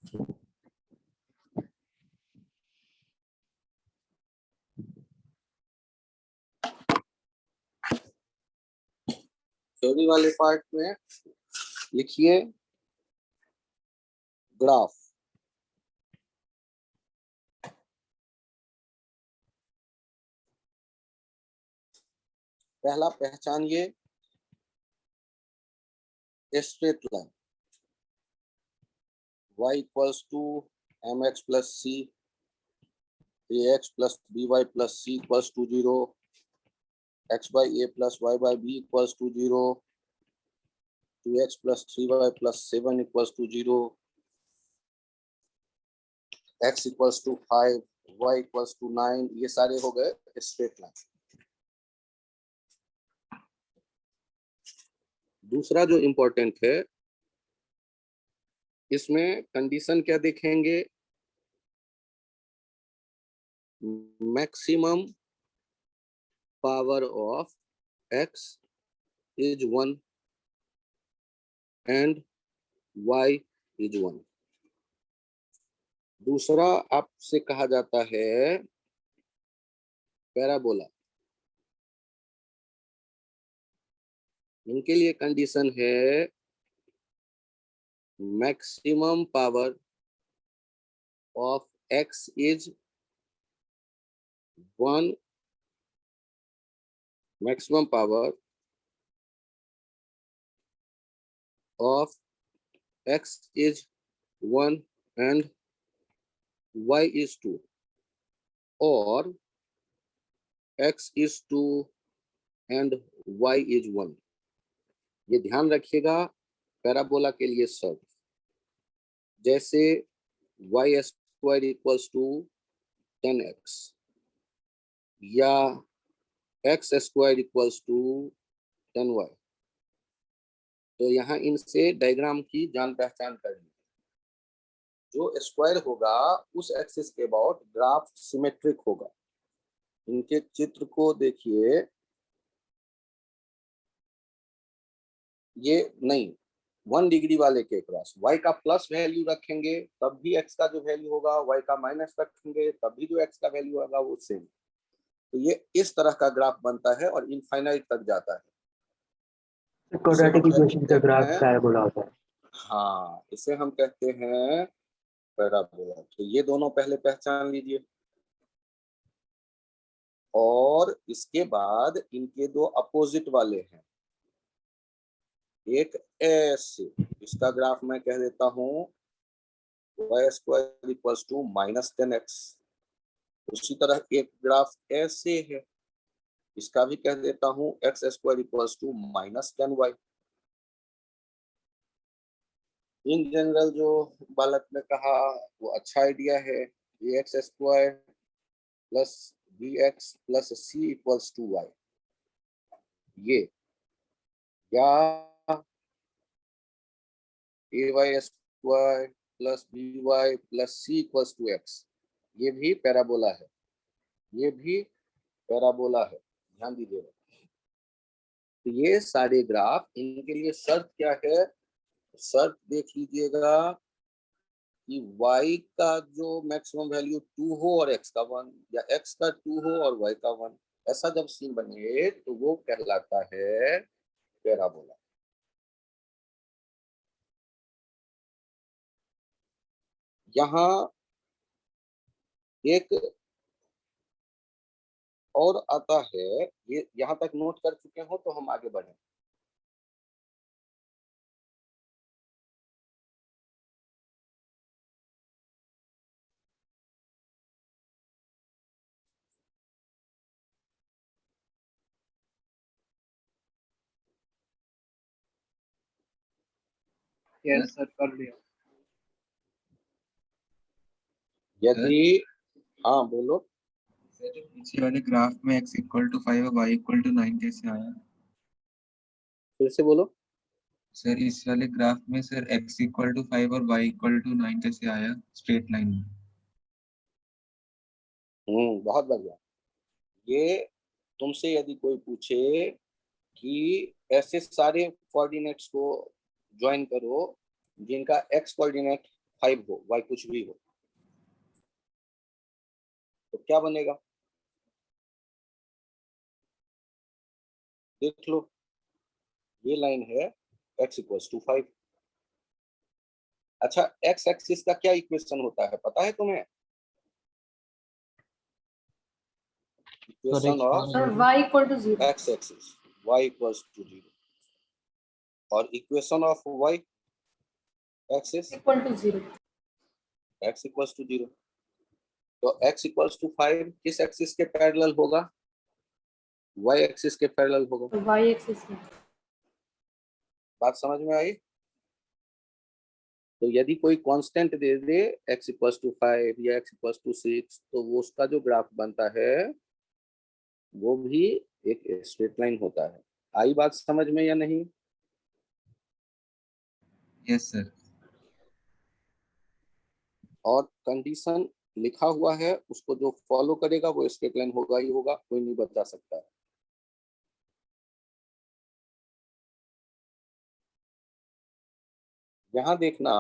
Theory वाले part में लिखिए ग्राफ। पहला पहचानिए straight line y equals to mx plus c ax plus by plus c equals to 0, x by a plus y by b equals to 0, 2x plus 3y plus 7 equals to 0, x equals to 5, y equals to 9। ये सारे हो गए straight line. दूसरा जो important है, इसमें condition क्या देखेंगे? Maximum power of x is 1 and y is 1। दूसरा आपसे कहा जाता है पैराबोला। इनके लिए कंडीशन है maximum power of x is 1, maximum power of x is 1 and y is 2, और x is 2 and y is 1। ये ध्यान रखिएगा पैराबोला के लिए शर्त। जैसे y square equals to 10x या x square equals to 10y, तो यहाँ इनसे डायग्राम की जान पहचान करनी। जो स्क्वायर होगा उस एक्सिस के अबाउट ग्राफ सिमेट्रिक होगा। इनके चित्र को देखिए, ये नहीं 1 डिग्री वाले के क्रॉस y का प्लस वैल्यू रखेंगे तब भी x का जो वैल्यू होगा, y का माइनस रखेंगे तब भी जो x का वैल्यू होगा वो सेम। तो ये इस तरह का ग्राफ बनता है और इनफाइनाइट तक जाता है। क्वाड्रेटिक इक्वेशन का ग्राफ पैराबोला होता है। हाँ, इसे हम कहते हैं पैराबोला। तो ये दोनों पहले पहचान लीजिए, और इसके बाद इनके दो अपोजिट वाले हैं। एक ऐसे, इसका ग्राफ मैं कह देता हूं y square equals to minus 10x। उसी तरह एक ग्राफ ऐसे है, इसका भी कह देता हूं x square equals to minus 10y। In general जो बालक ने कहा वो अच्छा आइडिया है, x square plus bx plus c equals to y। ये या ay square plus by plus c equals to x, ये भी पैराबोला है, ये भी पैराबोला है। ध्यान दीजिएगा। तो ये सारे ग्राफ, इनके लिए शर्त क्या है? शर्त देख लीजिएगा कि y का जो मैक्सिमम वैल्यू 2 हो और x का 1, या x का 2 हो और y का 1, ऐसा जब सीन बने तो वो कहलाता है पैराबोला। यहाँ एक और आता है, ये यहाँ तक नोट कर चुके हो तो हम आगे बढ़े। यस सर, कर लिया। यदि हाँ बोलो सर, पीछे वाले ग्राफ में x इक्वल टू 5 और y इक्वल टू 9 कैसे आया? फिर से बोलो। सर इस वाले ग्राफ में सर x इक्वल टू 5 और y इक्वल टू 9 कैसे आया स्ट्रेट लाइन में? बहुत बढ़िया। ये तुमसे यदि कोई पूछे कि ऐसे सारे कोऑर्डिनेट्स को ज्वाइन करो जिनका x कोऑर्डिनेट 5 हो, y कुछ भी हो, तो क्या बनेगा? देख लो, ये लाइन है x इक्वल्स टू 5। अच्छा, x एक्सिस का क्या इक्वेशन होता है पता है तुम्हें? Equation of sir y equal to 0, x axis y equals to 0 और equation of y axis equal to 0, x equals to 0। तो x इक्वल्स टू 5 किस एक्सिस के पैरेलल होगा? y एक्सिस के पैरेलल होगा। तो y एक्सिस में। बात समझ में आई? तो यदि कोई कांस्टेंट दे दे x इक्वल्स टू 5 या x इक्वल्स टू 6, तो वो उसका जो ग्राफ बनता है वो भी एक स्ट्रेट लाइन होता है। आई बात समझ में या नहीं? Yes sir. और कंडीशन लिखा हुआ है, उसको जो फॉलो करेगा वो स्ट्रेट लाइन होगा ही होगा, कोई नहीं बता सकता है। यहां देखना,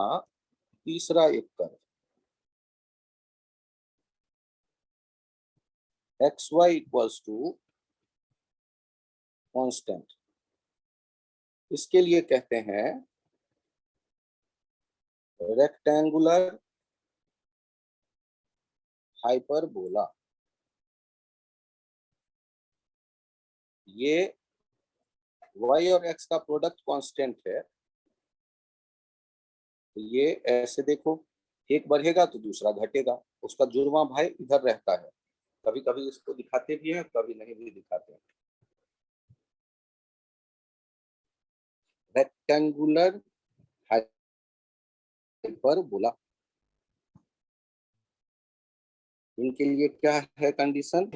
तीसरा एक curve x y equals to constant, इसके लिए कहते हैं रेक्टेंगुलर हाइपरबोला। ये y और x का प्रोडक्ट कांस्टेंट है, तो ये ऐसे देखो, एक बढ़ेगा तो दूसरा घटेगा, उसका जुड़वा भाई इधर रहता है। कभी कभी इसको दिखाते भी हैं, कभी नहीं भी दिखाते हैं। रेक्टेंगुलर हाइपरबोला, इनके लिए क्या है कंडीशन?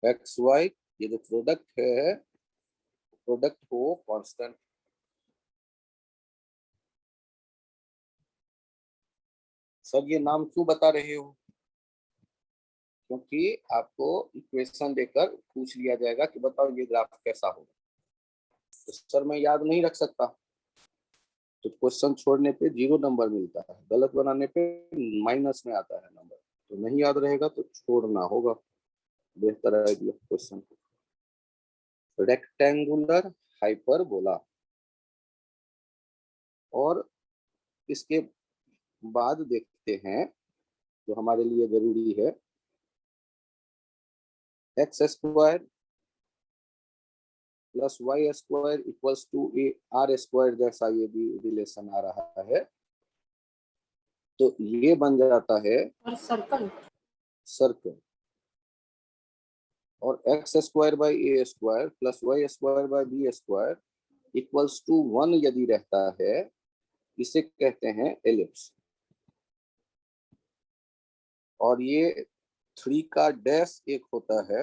एक्स वाई, ये जो प्रोडक्ट है, प्रोडक्ट हो कांस्टेंट। सर ये नाम क्यों बता रहे हो? क्योंकि आपको इक्वेशन देकर पूछ लिया जाएगा कि बताओ ये ग्राफ कैसा होगा, तो सर मैं याद नहीं रख सकता, तो क्वेश्चन छोड़ने पे 0 नंबर मिलता है, गलत बनाने पे माइनस में आता है नंबर, तो नहीं याद रहेगा तो छोड़ना होगा। बेहतर आइडिया क्वेश्चन। रेक्टेंगुलर हाइपरबोला, और इसके बाद देखते हैं जो हमारे लिए जरूरी है, x square plus y square equals to a r square, जैसा ये भी रिलेशन आ रहा है, तो ये बन जाता है और सर्कल सर्कल। और x square by a square plus y square by b square equals to 1 यदि रहता है, इसे कहते हैं एलिप्स। और ये 3 का डैश एक होता है,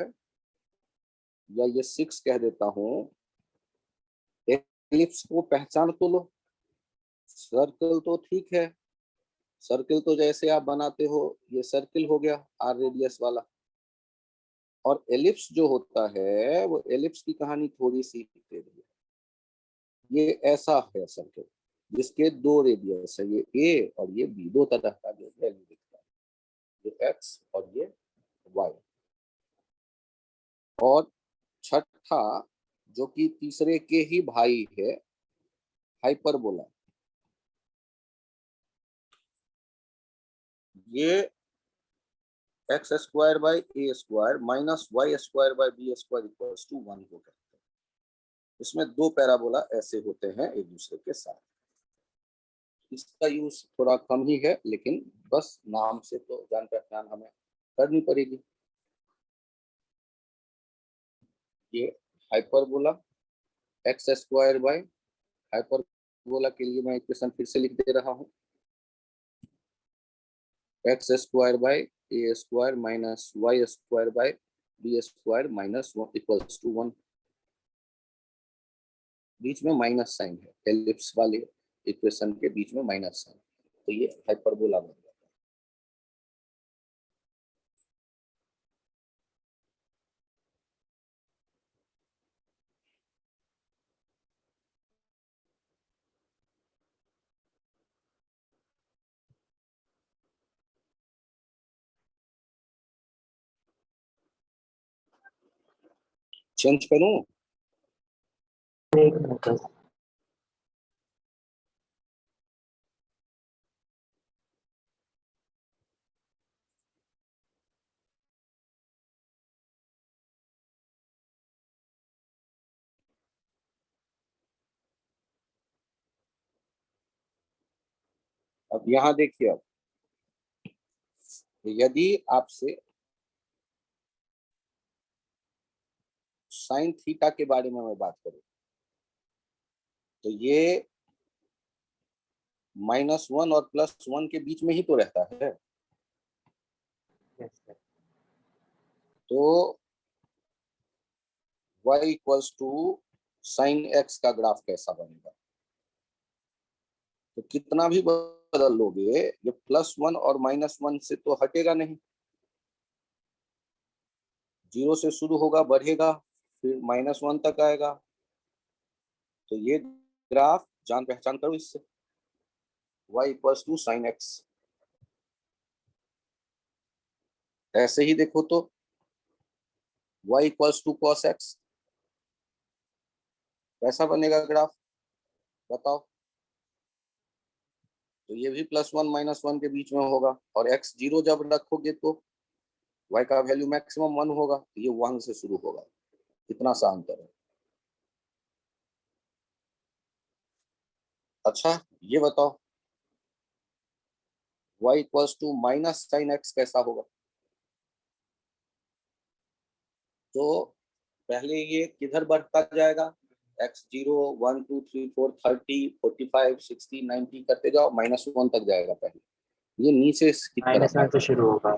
या ये 6 कह देता हूं। एलिप्स को पहचान तो लो, सर्कल तो ठीक है, सर्कल तो जैसे आप बनाते हो, ये सर्कल हो गया आर रेडियस वाला। और एलिप्स जो होता है, वो एलिप्स की कहानी थोड़ी सी टेढ़ी है। ये ऐसा है सर्कल जिसके 2 रेडियस है, ये ए और ये बी, 2 तरह का जो वैल्यू दिखता है, ये एक्स और ये वाई। और छठा, जो कि तीसरे के ही भाई है, हाइपरबोला। ये x square by a square minus y square by b square equals to 1 को कहते हैं। इसमें 2 पैराबोला ऐसे होते हैं एक दूसरे के साथ। इसका यूज थोड़ा कम ही है, लेकिन बस नाम से तो जान पहचान हमें करनी पड़ेगी। ये hyperbola x square by, hyperbola के लिए मैं इक्वेशन फिर से लिख दे रहा हूँ, x square by a square minus y square by b square minus equals to 1। बीच में माइनस साइन है, एलिप्स वाले इक्वेशन के बीच में माइनस साइन, तो ये हाइपरबोला बन गया। चेंज करूं? एक मिनट बस। अब यहाँ देखिए, अब यदि आपसे साइन थीटा के बारे में मैं बात करूं, तो ये -1 और +1 के बीच में ही तो रहता है। Yes sir. तो y equals to sine x का ग्राफ कैसा बनेगा? तो कितना भी बदल लोगे, ये +1 और -1 से तो हटेगा नहीं। 0 से शुरू होगा, बढ़ेगा, फिर -1 तक आएगा। तो ये ग्राफ जान पहचान करो इससे, y equals to sine x। ऐसे ही देखो तो y equals to cos x, कैसा बनेगा ग्राफ बताओ? तो ये भी +1 -1 के बीच में होगा, और x 0 जब रखोगे तो y का वैल्यू मैक्सिमम 1 होगा, तो ये 1 से शुरू होगा। कितना सा अंतर है। अच्छा ये बताओ, y equals to minus sine x कैसा होगा? तो पहले ये किधर बढ़ता जाएगा, x 0 1 2 3 4 30 45 60 90 करते जाओ, -1 तक जाएगा पहले। ये नीचे की माइनस तरफ वन आएगा। से शुरू होगा।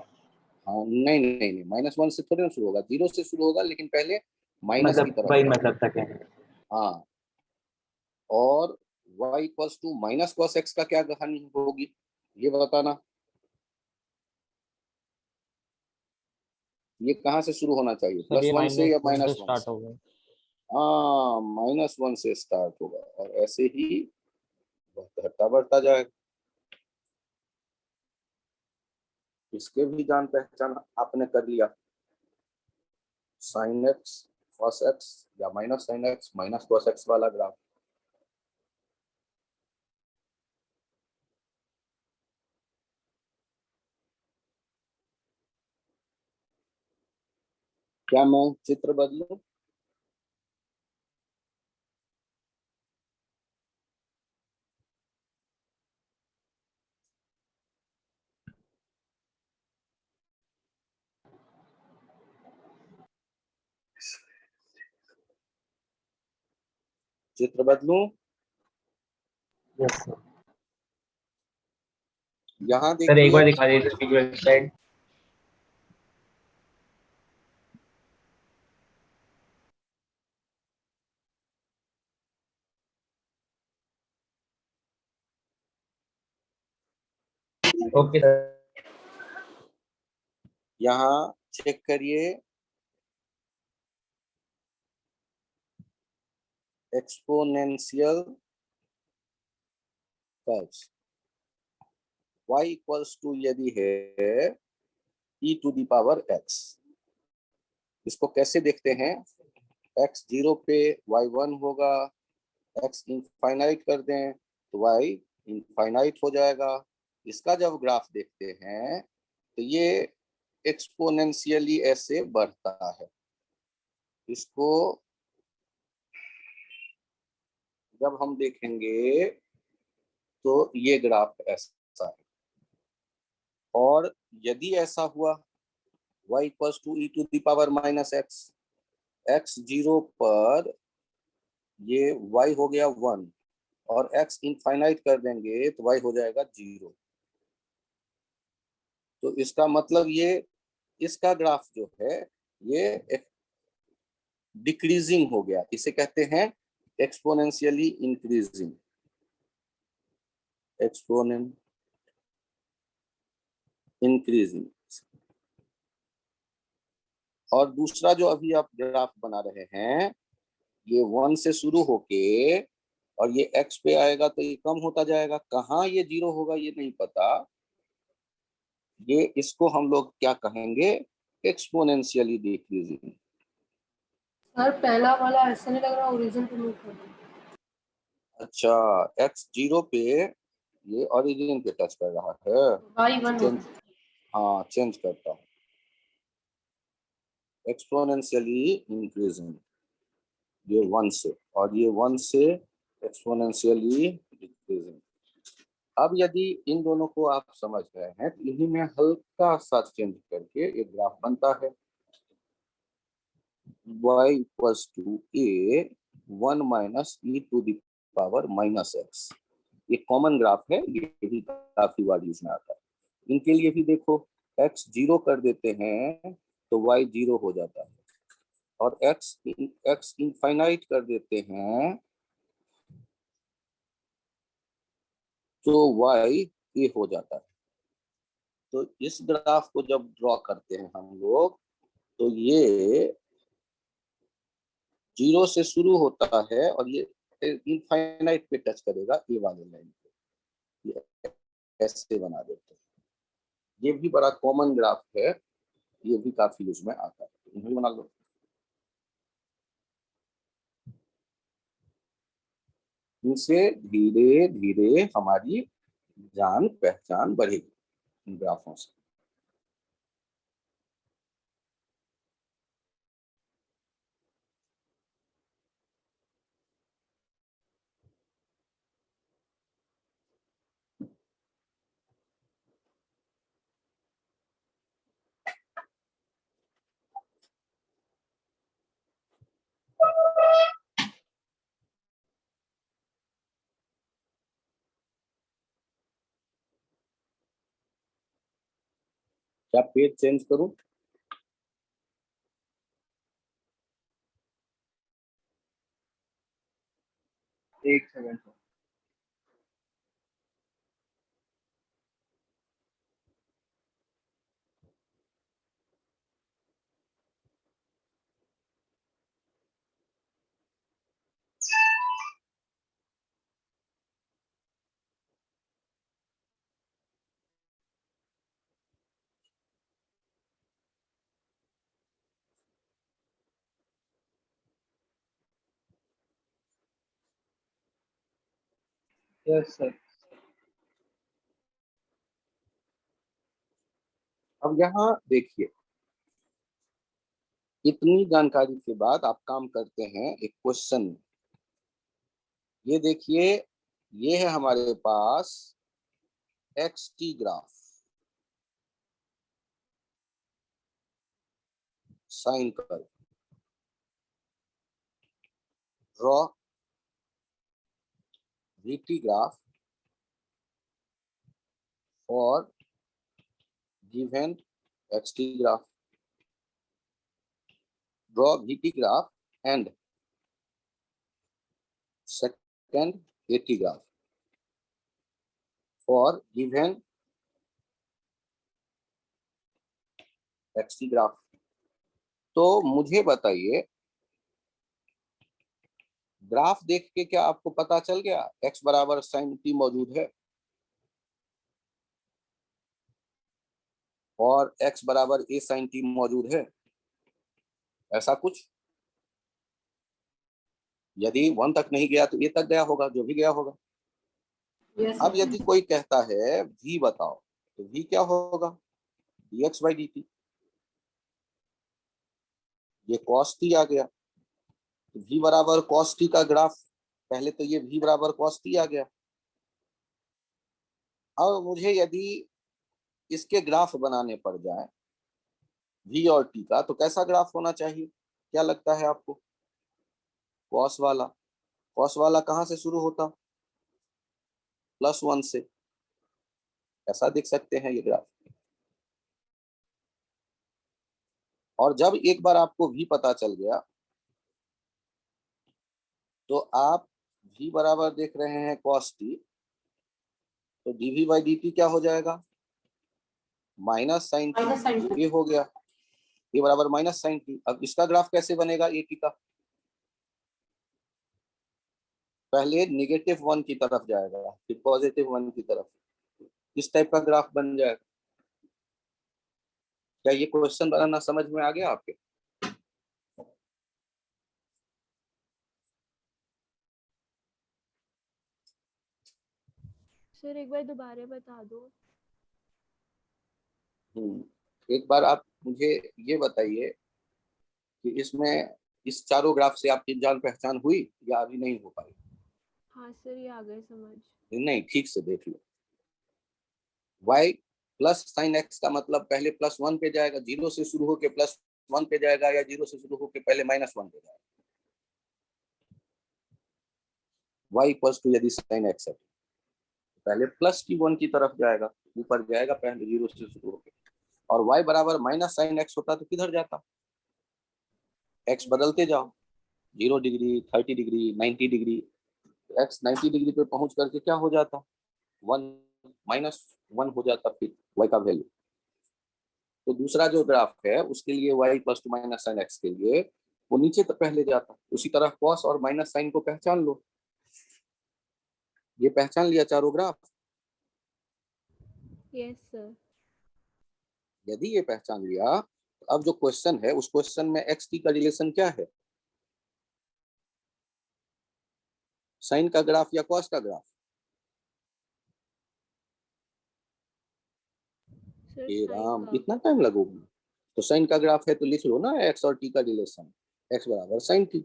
हाँ नहीं नहीं नहीं, -1 से थोड़ी ना शुरू होगा, 0 से शुरू होगा, लेकिन पहले माइनस की मतलब तरफ वही जाएगा। मतलब था कहने का। हाँ, और y equals to minus cos x का क्या कहानी होगी, ये बताना। ये कहाँ से शुरू होना चाहिए, सर ये +1 से या -1 से -1 स्टार्ट से? होगा। हाँ, -1 से स्टार्ट होगा, और ऐसे ही घटता बढ़ता जाएगा। इसके भी जान पहचान आपने कर लिया, साइन x cos x या minus sine x minus cos x वाला ग्राफ। क्या मैं चित्र बदलूं? चित्र बदलूं? Yes sir. यहाँ सर एक बार देखिए, दिखा दीजिए उसकी वेबसाइट। Okay sir. यहाँ चेक करिए, exponential curves. y equals to यदि है e⁻x, इसको कैसे देखते हैं, x 0 पे y 1 होगा, x इनफाइनाइट कर दें तो y इनफाइनाइट हो जाएगा। इसका जब ग्राफ देखते हैं तो ये एक्सपोनेंशियली ऐसे बढ़ता है। इसको जब हम देखेंगे तो ये ग्राफ ऐसा है। और यदि ऐसा हुआ y equals to e⁻−x, x 0 पर ये y हो गया 1, और x इनफाइनाइट कर देंगे तो y हो जाएगा 0। तो इसका मतलब ये, इसका ग्राफ जो है ये डिक्रीजिंग हो गया, इसे कहते हैं एक्सपोनेंशियली इंक्रीजिंग, एक्सपोनेंट इंक्रीजिंग। और दूसरा जो अभी आप ग्राफ बना रहे हैं, ये 1 से शुरू होके और ये x पे आएगा तो ये कम होता जाएगा, कहाँ ये 0 होगा ये नहीं पता। ये इसको हम लोग क्या कहेंगे, एक्सपोनेंशियली डिक्रीजिंग। सर पहला वाला ऐसा नहीं लग रहा ओरिजिन पे मूव कर रहा है। अच्छा, x0 पे ये ओरिजिन पे टच कर रहा है। y 1 चेंज, हाँ चेंज करता हूँ, एक्सपोनेंशियली इंक्रीजिंग, ये 1 से, और ये 1 से एक्सपोनेंशियली डिक्रीजिंग। अब यदि इन दोनों को आप समझ गए हैं तो इन्हीं में हल्का सा चेंज करके एक ग्राफ बनता है, y equals to a 1 minus e to the power minus x। ये कॉमन ग्राफ है, ये भी काफी बार यूज में आता है। इनके लिए भी देखो, x 0 कर देते हैं तो y 0 हो जाता है, और x इनफाइनाइट कर देते हैं तो y a हो जाता है। तो इस ग्राफ को जब ड्रॉ करते हैं हम लोग, तो ये 0 से शुरू होता है और ये इनफाइनाइट पे टच करेगा ए वाले लाइन पे, ये ऐसे बना देते हैं। ये भी बड़ा कॉमन ग्राफ है, ये भी काफी यूज में आता है, इन्हें बना लो। इनसे धीरे धीरे हमारी जान पहचान बढ़ेगी इन ग्राफों से। क्या पेज चेंज करूं? एक सेकंड। Yes sir. अब यहाँ देखिए, इतनी जानकारी के बाद आप काम करते हैं एक क्वेश्चन में। ये देखिए, ये है हमारे पास x t graph, sine curve, draw VT graph और given x t graph, draw VT graph and second AT graph for given x t graph. तो मुझे बताइए, ग्राफ देख के क्या आपको पता चल गया x बराबर साइन टी मौजूद है और x बराबर ए साइन टी मौजूद है, ऐसा कुछ? यदि 1 तक नहीं गया तो ए तक गया होगा, जो भी गया होगा। यस अब यदि कोई कहता है v बताओ, तो v क्या होगा? dx by dt। ये cos t आ गया, तो v बराबर cos t का ग्राफ, पहले तो ये v बराबर cos t आ गया। अब मुझे यदि इसके ग्राफ बनाने पड़ जाए v और t का, तो कैसा ग्राफ होना चाहिए, क्या लगता है आपको? cos वाला, cos वाला कहाँ से शुरू होता? +1 से, ऐसा देख सकते हैं ये ग्राफ। और जब एक बार आपको v पता चल गया, तो आप v बराबर देख रहे हैं cos t, तो dv बाई dt क्या हो जाएगा? Minus sine minus sine t, ये हो गया, ये बराबर माइनस साइन टी। अब इसका ग्राफ कैसे बनेगा ए टी का? पहले -1 की तरफ जाएगा, फिर +1 की तरफ, इस टाइप का ग्राफ बन जाएगा। क्या ये क्वेश्चन बनाना समझ में आ गया आपके? सर एक बार दोबारा बता दो। एक बार आप मुझे ये बताइए कि इसमें इस चारों ग्राफ से आपकी जान पहचान हुई या अभी नहीं हो पाई? हाँ सर ये आ गए समझ। नहीं, ठीक से देख लो। y प्लस साइन x का मतलब पहले +1 पे जाएगा, 0 से शुरू होके +1 पे जाएगा, या 0 से शुरू होके पहले -1 पे जाएगा। y इक्वल्स टू यदि साइन x है पहले +1 की तरफ जाएगा, ऊपर जाएगा पहले 0 से शुरू होके, और y बराबर माइनस साइन x होता तो किधर जाता? x बदलते जाओ, 0 degree, 30 degree, 90 degree, x 90 degree पे पहुंच करके क्या हो जाता? 1 -1 हो जाता फिर y का वैल्यू। तो दूसरा जो ग्राफ है उसके लिए y plus to minus sine x के लिए वो नीचे तक पहले जाता। उसी तरह कॉस और माइनस साइन को पहचान लो। ये पहचान लिया चारों ग्राफ? Yes sir. यदि ये पहचान लिया तो अब जो क्वेश्चन है उस क्वेश्चन में x t का रिलेशन क्या है? साइन का ग्राफ या कॉस का ग्राफ? सर हे साइन राम, का। इतना टाइम लगोगे? तो साइन का ग्राफ है तो लिख लो ना x और t का रिलेशन, x बराबर साइन t।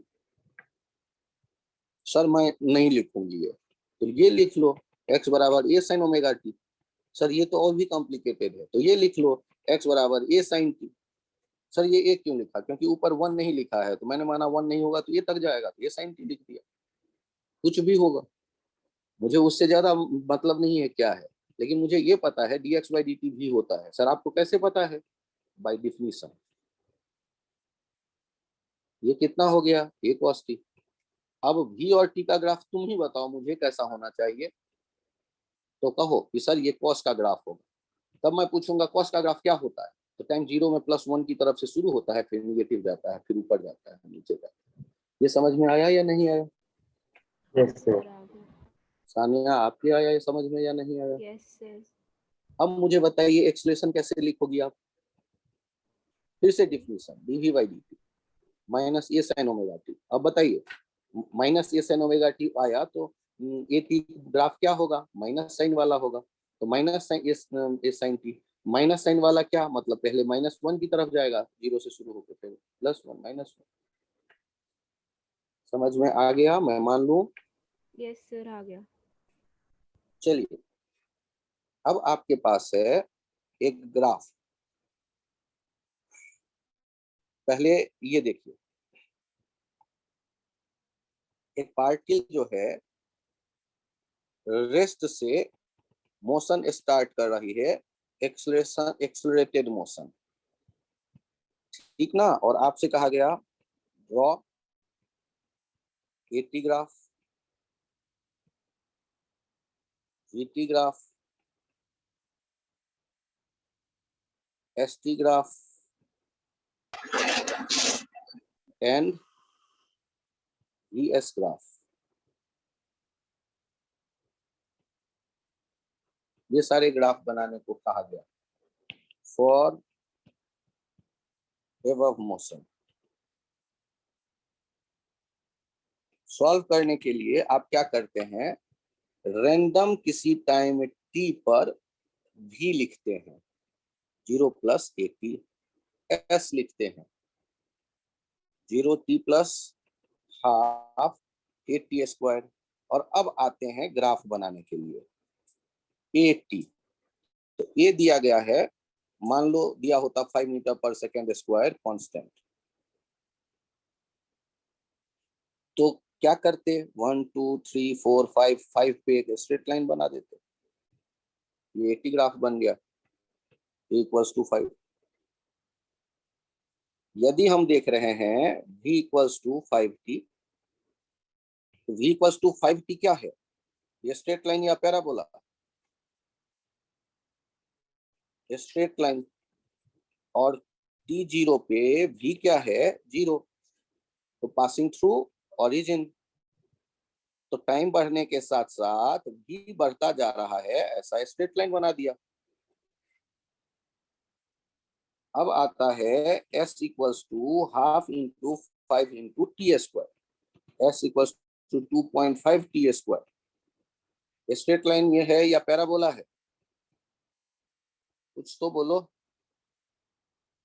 सर मैं नहीं लिखूंगी ये, तो ये लिख लो x बराबर a sine omega t। Sir ये तो और भी कॉम्प्लिकेटेड है, तो ये लिख लो x बराबर a साइन t। सर ये a क्यों लिखा? क्योंकि ऊपर 1 नहीं लिखा है, तो मैंने माना 1 नहीं होगा तो ये तक जाएगा, तो ये साइन t लिख दिया। कुछ भी होगा, मुझे उससे ज्यादा मतलब नहीं है क्या है, लेकिन मुझे ये पता है dx बाई dt भी होता है। सर आपको कैसे पता है? By definition. ये कितना हो गया? a cos t। अब v और t का ग्राफ तुम ही बताओ मुझे कैसा होना चाहिए। तो कहो कि सर ये cos का ग्राफ होगा, तब मैं पूछूंगा cos का ग्राफ क्या होता है? तो टाइम 0 में +1 की तरफ से शुरू होता है, फिर निगेटिव जाता है, फिर ऊपर जाता है, नीचे जाता है। ये समझ में आया या नहीं आया? Yes sir sir. आ गया। सानिया आपके आया ये समझ में या नहीं आया? Yes sir. अब मुझे बताइए एक्सप्रेशन कैसे लिखोगी आप? फिर से definition, dv by dt minus A sine omega T. अब बताइए, माइनस ए साइन ओमेगा टी आया तो ए टी ग्राफ क्या होगा? माइनस साइन वाला होगा। तो माइनस साइन ए साइन टी, माइनस साइन वाला क्या मतलब? पहले -1 की तरफ जाएगा, 0 से शुरू होकर फिर +1 -1। समझ में आ गया? मैं मान लूं? यस सर आ गया। चलिए, अब आपके पास है एक ग्राफ। पहले ये देखिए, एक पार्टिकल जो है रेस्ट से मोशन स्टार्ट कर रही है, एक्सलेशन एक्सलरेटेड मोशन, ठीक ना? और आपसे कहा गया draw a t graph, v t graph, s t graph and v s graph. ये सारे ग्राफ बनाने को कहा गया फॉर एबव मोशन। सॉल्व करने के लिए आप क्या करते हैं? रैंडम किसी टाइम टी पर भी लिखते हैं, 0 + AT, एस लिखते हैं 0t + ½ AT²। और अब आते हैं ग्राफ बनाने के लिए। AT, तो ए दिया गया है, मान लो दिया होता 5 मीटर पर सेकेंड स्क्वायर कांस्टेंट, तो क्या करते? 1 2 3 4 5, 5 पे एक स्ट्रेट लाइन बना देते। ये AT ग्राफ बन गया, = 5। यदि हम देख रहे हैं v = 5t, तो v = 5t क्या है? ये स्ट्रेट लाइन या पैराबोला? Straight line. और t0 पे v क्या है? 0। तो पासिंग थ्रू ओरिजिन, तो टाइम बढ़ने के साथ साथ v बढ़ता जा रहा है, ऐसा स्ट्रेट लाइन बना दिया। अब आता है s = ½ × 5 × t², s = 2.5 t²। Straight line ये है या पैराबोला है? कुछ तो बोलो।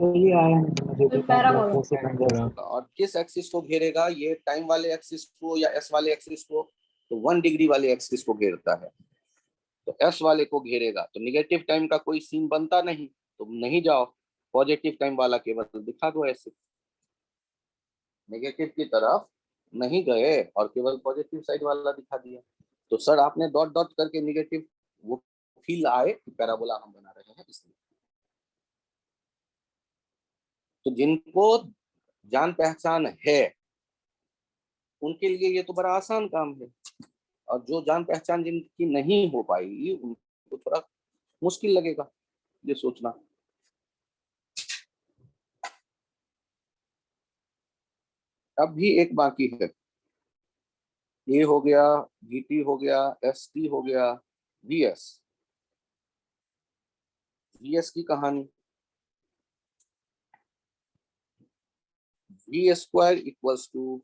तो ये आया नहीं मुझे भी पैराबोला। कैसे बन गया। और किस एक्सिस को घेरेगा? ये टाइम वाले एक्सिस को या एस वाले एक्सिस को? तो 1 डिग्री वाले एक्सिस को घेरता है, तो एस वाले को घेरेगा। तो निगेटिव टाइम का कोई सीन बनता नहीं, तो नहीं जाओ, पॉजिटिव टाइम वाला केवल दिखा दो ऐसे, नेगेटिव की तरफ नहीं गए और केवल पॉजिटिव साइड वाला दिखा दिया। तो सर आपने डॉट डॉट करके नेगेटिव वो फील आए कि पैराबोला हम बना रहे हैं इसलिए। तो जिनको जान पहचान है उनके लिए ये तो बड़ा आसान काम है, और जो जान पहचान जिनकी नहीं हो पाई उनको थोड़ा मुश्किल लगेगा ये सोचना। अब भी एक बाकी है, ये हो गया, वीटी हो गया, एसटी हो गया, वीएस। वीएस की कहानी, v square equals to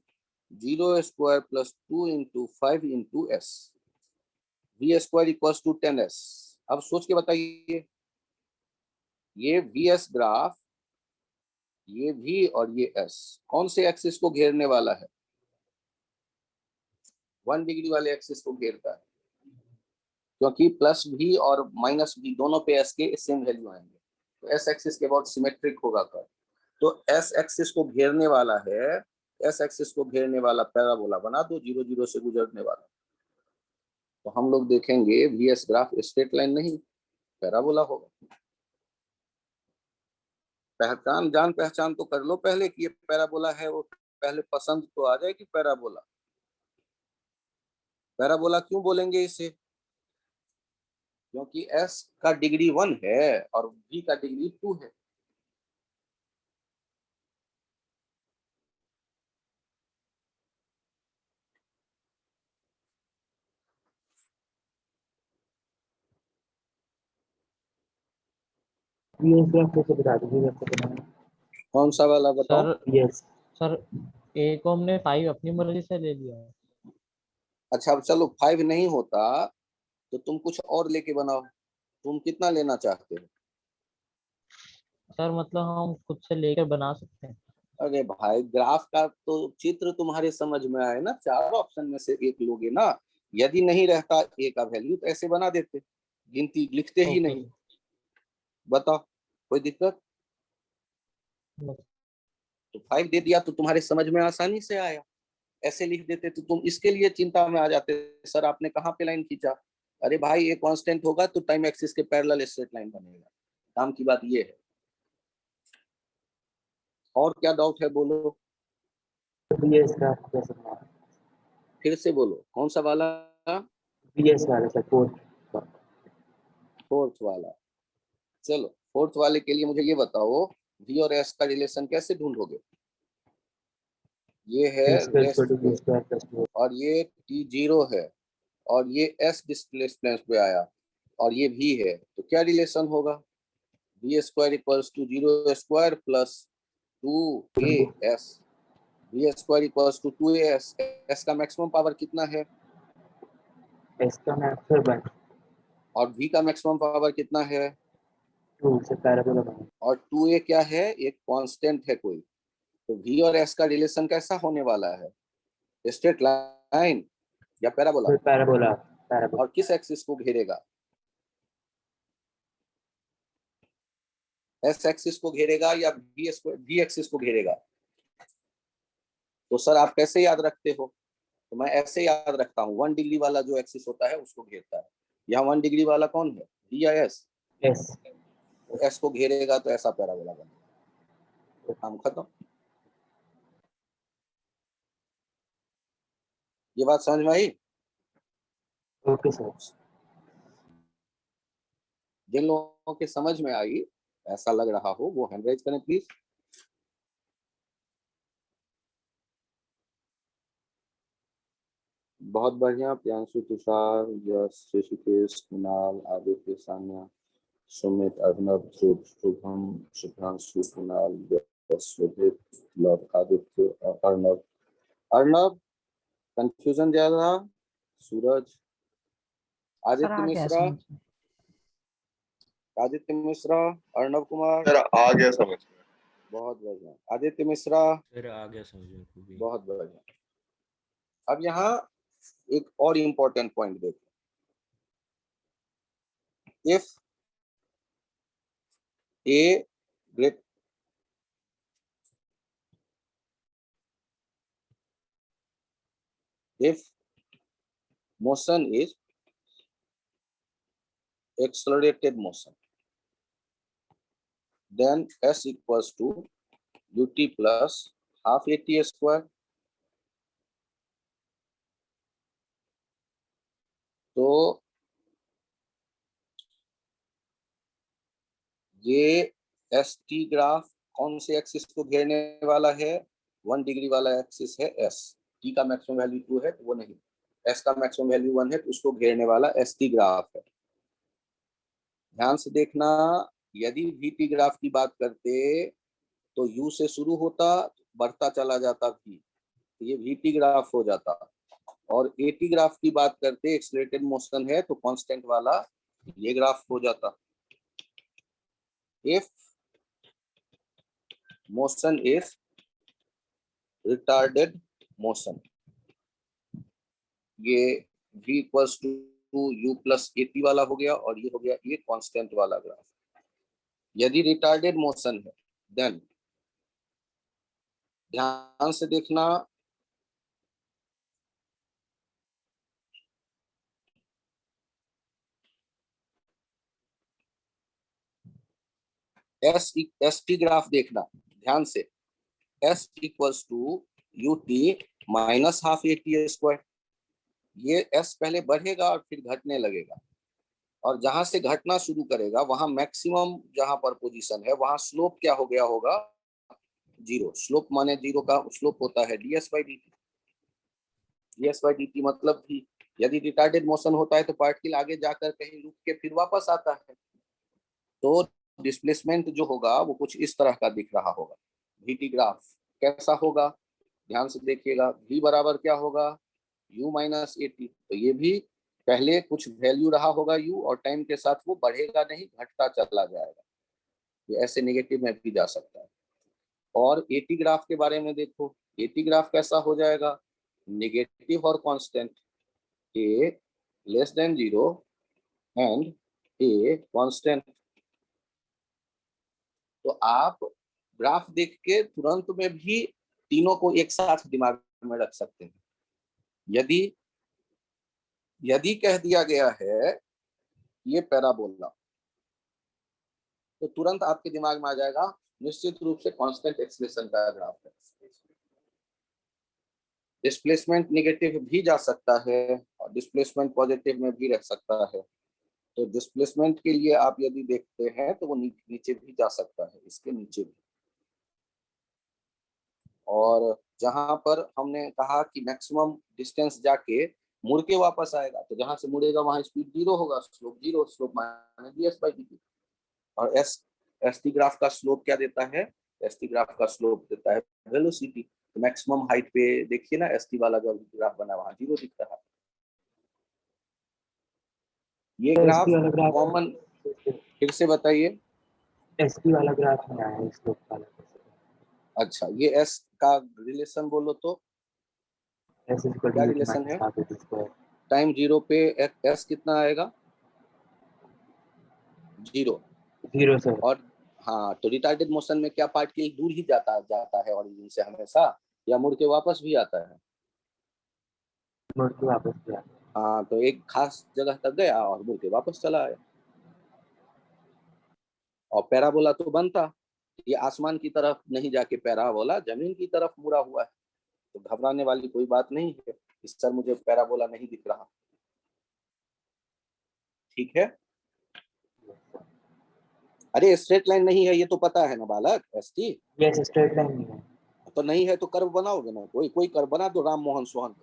0 square plus 2 into 5 into s. V square equals to 10s। अब सोच के बताइए, ये वीएस ग्राफ, ये वी और ये एस कौन से एक्सिस को घेरने वाला है? 1 डिग्री वाले एक्सिस को घेरता है, क्योंकि प्लस भी और माइनस भी दोनों पे एस के सेम वैल्यू आएंगे, तो एस एक्सिस के अबाउट सिमेट्रिक होगा कर। तो एस एक्सिस को घेरने वाला है, एस एक्सिस को घेरने वाला पैराबोला बना दो, 0 0 से गुजरने वाला। तो हम लोग देखेंगे वीएस ग्राफ स्ट्रेट लाइन नहीं पैराबोला होगा। पहचान जान पहचान तो कर लो पहले कि ये पैराबोला है, वो पहले पसंद तो आ जाए कि पैराबोला। पैराबोला क्यों बोलेंगे इसे? क्योंकि एस का डिग्री 1 है और वी का डिग्री 2 है। ये ग्राफ कैसे बता दीजिए कैसे बनाना। कौन सा वाला बताओ? सर यस सर ए को हमने 5 अपनी मर्जी से ले लिया है। अच्छा अब चलो 5 नहीं होता तो तुम कुछ और लेके बनाओ। तुम कितना लेना चाहते हो? सर मतलब हम खुद से लेकर बना सकते हैं। अरे भाई ग्राफ का तो चित्र तुम्हारे समझ में आए ना, 4 ऑप्शन में से एक लोगे ना। यदि नहीं रहता ए का वैल्यू तो ऐसे बना देते, गिनती लिखते ही ओके नहीं। बताओ कोई दिक्कत? तो 5 दे दिया तो तुम्हारे समझ में आसानी से आया। ऐसे लिख देते तो तुम इसके लिए चिंता में आ जाते, सर आपने कहाँ पे लाइन खींचा। अरे भाई ये कांस्टेंट होगा तो टाइम एक्सिस के पैरेलल स्ट्रेट लाइन बनेगा। काम की बात ये है। और क्या डाउट है बोलो, वीएस ग्राफ कैसे बनाना। फिर से बोलो कौन सा वाला? वीएस वाला सर फोर्थ। फोर्थ वाला। चलो फोर्थ वाले के लिए मुझे ये बताओ, वी और एस का रिलेशन कैसे ढूंढोगे? ये है रेस्ट और ये टी 0 है और ये एस डिस्प्लेसमेंट पे आया और ये भी है, तो क्या रिलेशन होगा? V square equals to 0 square plus 2as। V square equals to 2as। S का मैक्सिमम पावर कितना है इसका मैक्सर बन और v का मैक्सिमम पावर कितना है? 2 से पैराबोला बना। और 2a क्या है? एक कांस्टेंट है कोई। तो v और s का रिलेशन कैसा होने वाला है? स्ट्रेट लाइन या पैराबोला? फिर पैराबोला पैराबोला और किस एक्सिस को घेरेगा? एस एक्सिस को घेरेगा या v एक्सिस को घेरेगा? तो सर आप कैसे याद रखते हो? तो मैं ऐसे याद रखता हूँ, 1 डिग्री वाला जो एक्सिस होता है उसको घेरता है। यहाँ 1 डिग्री वाला कौन है? v या s? यस एस को घेरेगा तो ऐसा पैराबोला बनेगा, तो काम खत्म। ये बात समझ में आई? Okay sir. जिन लोगों के समझ में आई ऐसा लग रहा हो वो हैंड राइज करें प्लीज। बहुत बढ़िया। प्रियांशु, तुषार, यश, ऋषिकेश, कुणाल, आदित्य, सान्या, सुमित, अर्नब, ध्रुव, शुभम, शुभ्रांशु, कुणाल, यश, सुदीप, लव, आदित्य और अर्नब। अर्नब कंफ्यूजन ज्यादा, सूरज, आदित्य मिश्रा, आदित्य मिश्रा, अर्णव कुमार, सर आ गया समझ में। बहुत बढ़िया। आदित्य मिश्रा, फिर आ गया समझ में खूबी। बहुत बढ़िया। अब यहाँ एक और इम्पोर्टेंट पॉइंट देखो, if a great if motion is accelerated motion, then s equals to ut plus half at square. तो ये एस टी ग्राफ कौन से एक्सिस को घेरने वाला है? 1 डिग्री वाला एक्सिस है एस। टी का मैक्सिमम वैल्यू 2 है तो वो नहीं, एस का मैक्सिमम वैल्यू 1 है तो उसको घेरने वाला एस टी ग्राफ है। ध्यान से देखना, यदि वी टी ग्राफ की बात करते तो यू से शुरू होता, बढ़ता चला जाता वी, तो ये वी टी ग्राफ हो जाता। और ए टी ग्राफ की बात करते, एक्सेलरेटेड मोशन है तो कांस्टेंट वाला ये ग्राफ हो जाता। If motion is retarded motion, ये v equals to u plus a t वाला हो गया, और ये हो गया ये कांस्टेंट वाला ग्राफ। यदि रिटार्डेड मोशन है देन ध्यान से देखना, एस टी ग्राफ देखना ध्यान से, s equals to u t minus half a t square. ये s पहले बढ़ेगा और फिर घटने लगेगा, और जहां से घटना शुरू करेगा वहां मैक्सिमम जहां पर पोजीशन है वहां स्लोप क्या हो गया होगा? जीरो। स्लोप माने जीरो का स्लोप होता है ds by D T. ds by D T मतलब भी यदि रिटार्डेड मोशन होता है तो पार्टिकल आगे जाकर कहीं रुक के फिर वापस आता है, तो डिस्प्लेसमेंट जो होगा वो कुछ इस तरह का दिख रहा होगा। वीटी ग्राफ कैसा होगा? ध्यान से देखिएगा, v बराबर क्या होगा? u minus A T. तो ये भी पहले कुछ वैल्यू रहा होगा u, और टाइम के साथ वो बढ़ेगा नहीं, घटता चला जाएगा। ये ऐसे नेगेटिव में भी जा सकता है। और एटी ग्राफ के बारे में देखो, एटी ग्राफ कैसा हो जाएगा? नेगेटिव और constant, a less than 0 and a constant. तो आप ग्राफ देख के तुरंत में भी तीनों को एक साथ दिमाग में रख सकते हैं। यदि कह दिया गया है ये पैराबोला, तो तुरंत आपके दिमाग में आ जाएगा निश्चित रूप से कांस्टेंट एक्सेलरेशन का ग्राफ है। डिस्प्लेसमेंट नेगेटिव भी जा सकता है और डिस्प्लेसमेंट पॉजिटिव में भी रह सकता है। तो डिस्प्लेसमेंट के लिए आप यदि देखते हैं तो वो नीचे भी जा सकता है, इसके नीचे भी। और जहां पर हमने कहा कि मैक्सिमम डिस्टेंस जाके मुड़ के वापस आएगा, तो जहां से मुड़ेगा वहां स्पीड 0 होगा, slope 0, slope minus ds by dt। और एस टी ग्राफ का स्लोप क्या देता है? एस टी ग्राफ का स्लोप देता है वेलोसिटी। तो मैक्सिमम हाइट पे देखिए ना, एस टी वाला जो ग्राफ बना वहां 0 दिख रहा है। ये ग्राफ कॉमन, फिर से बताइए। एस टी वाला ग्राफ में आया है, स्लोप वाला। अच्छा, ये एस का रिलेशन बोलो तो एस इक्वल क्या टू रिलेशन है? Half a t square. Time 0 पे एस कितना आएगा? 0 सर। और हाँ, तो रिटार्डेड मोशन में क्या पार्टिकल दूर ही जाता है ऑरिजिन से हमेशा, या मुड़ के वापस भी आता है? मुड़ के वापस भी आता है। हाँ, तो एक खास जगह तक गया और मुड़ के वापस चला आया। और पैराबोला तो बनता, ये आसमान की तरफ नहीं जाके पैराबोला जमीन की तरफ मुड़ा हुआ है, तो घबराने वाली कोई बात नहीं है। इस सर मुझे पैराबोला नहीं दिख रहा, ठीक है? अरे स्ट्रेट लाइन नहीं है, ये तो पता है ना बालक। S T yes, straight line नहीं है तो नहीं है तो कर्व बनाओगे ना, कोई कर्व बना दो। राम मोहन सोहन,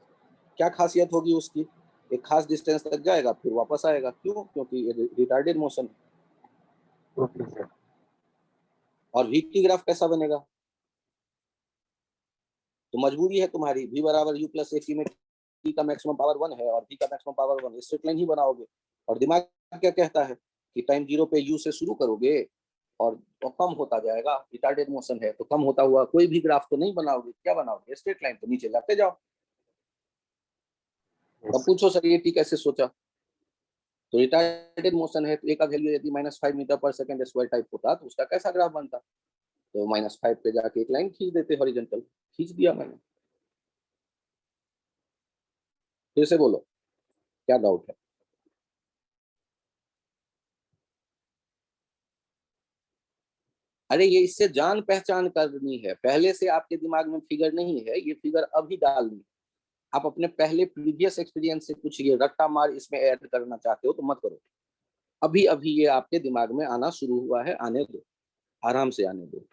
क्या खासियत होगी उसकी? एक खास डिस्टेंस तक जाएगा फिर वापस आएगा। क्यों? क्योंकि रिटार्डेड मोशन। Okay sir. और वी टी ग्राफ कैसा बनेगा? तो मजबूरी है तुम्हारी, v बराबर u प्लस ए टी में t का मैक्सिमम पावर 1 है और v का मैक्सिमम पावर 1, स्ट्रेट लाइन ही बनाओगे। और दिमाग क्या कहता है कि टाइम 0 पे u से शुरू करोगे और कम होता जाएगा, रिटार्डेड मोशन है तो कम होता हुआ कोई भी ग्राफ तो नहीं बनाओगे, क्या बनाओगे, स्ट्रेट लाइन, तो नीचे जाते जाओ। तब पूछो सर ये कैसे सोचा, तो रिटार्डेड मोशन है तो एक का वैल्यू यदि -5 मीटर पर सेकंड स्क्वायर टाइप होता तो उसका कैसा ग्राफ बनता, तो -5 पे जाके एक लाइन खींच देते, हॉरिजॉन्टल, खींच दिया मैंने। फिर से बोलो क्या डाउट है। अरे ये इससे जान पहचान करनी है, पहले से आपके दिमाग में फिगर नहीं है, ये फिगर अभी डालनी है। आप अपने पहले प्रीवियस एक्सपीरियंस से कुछ ये रट्टा मार इसमें ऐड करना चाहते हो तो मत करो, अभी अभी ये आपके दिमाग में आना शुरू हुआ है, आने दो, आराम से आने दो।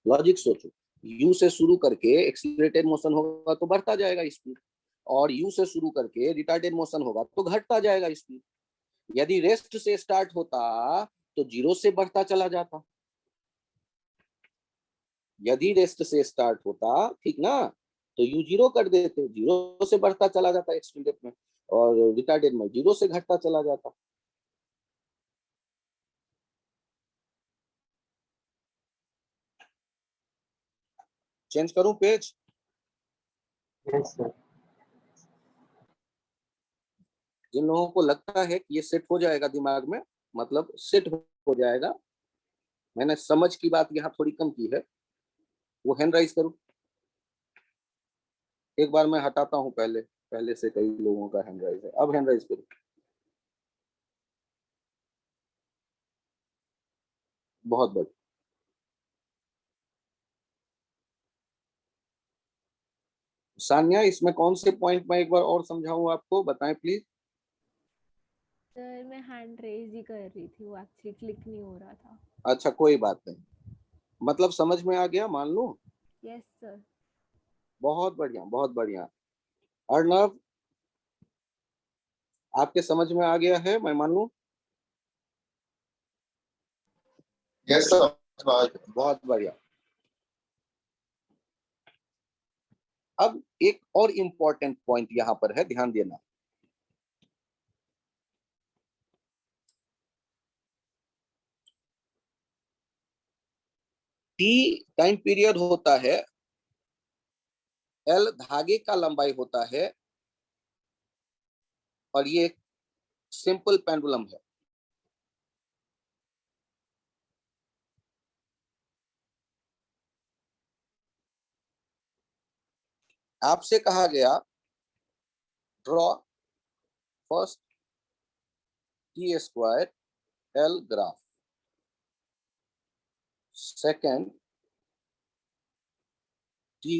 लॉजिक सोचो, यू से शुरू करके एक्सीलरेटेड मोशन होगा तो बढ़ता जाएगा स्पीड, और यू से शुरू करके रिटार्डेड मोशन होगा तो घटता जाएगा स्पीड। यदि रेस्ट से स्टार्ट होता तो 0 से बढ़ता चला जाता, यदि रेस्ट से स्टार्ट होता, ठीक ना, तो यू 0 कर देते, 0 से बढ़ता चला जाता एक्सटेंडेड में, और रिटार्डेड में 0 से घटता चला जाता। चेंज करूं पेज? Yes sir. जिन लोगों को लगता है कि ये सेट हो जाएगा दिमाग में, मतलब सेट हो जाएगा, मैंने समझ की बात यहाँ थोड़ी कम की है, वो हैंड राइज करूं। एक बार मैं हटाता हूं, पहले से कई लोगों का हैंड राइज है, अब हैंड राइज करूं। बहुत बढ़िया। सान्या, इसमें कौन से पॉइंट में एक बार और समझाऊं आपको, बताएं प्लीज। सर मैं हैंड रेज ही कर रही थी, वो एक्चुअली क्लिक नहीं हो रहा था। अच्छा कोई बात नहीं, मतलब समझ में आ गया, मान लूं। Yes sir. बहुत बढ़िया, बहुत बढ़िया। अर्णव, आपके समझ में आ गया है, मैं मान लूं? Yes sir. बहुत बढ़िया। अब एक और इम्पोर्टेंट पॉइंट यहां पर है, ध्यान देना। टी टाइम पीरियड होता है, एल धागे का लंबाई होता है, और ये एक सिंपल पेंडुलम है। आपसे कहा गया draw first t square L graph, second t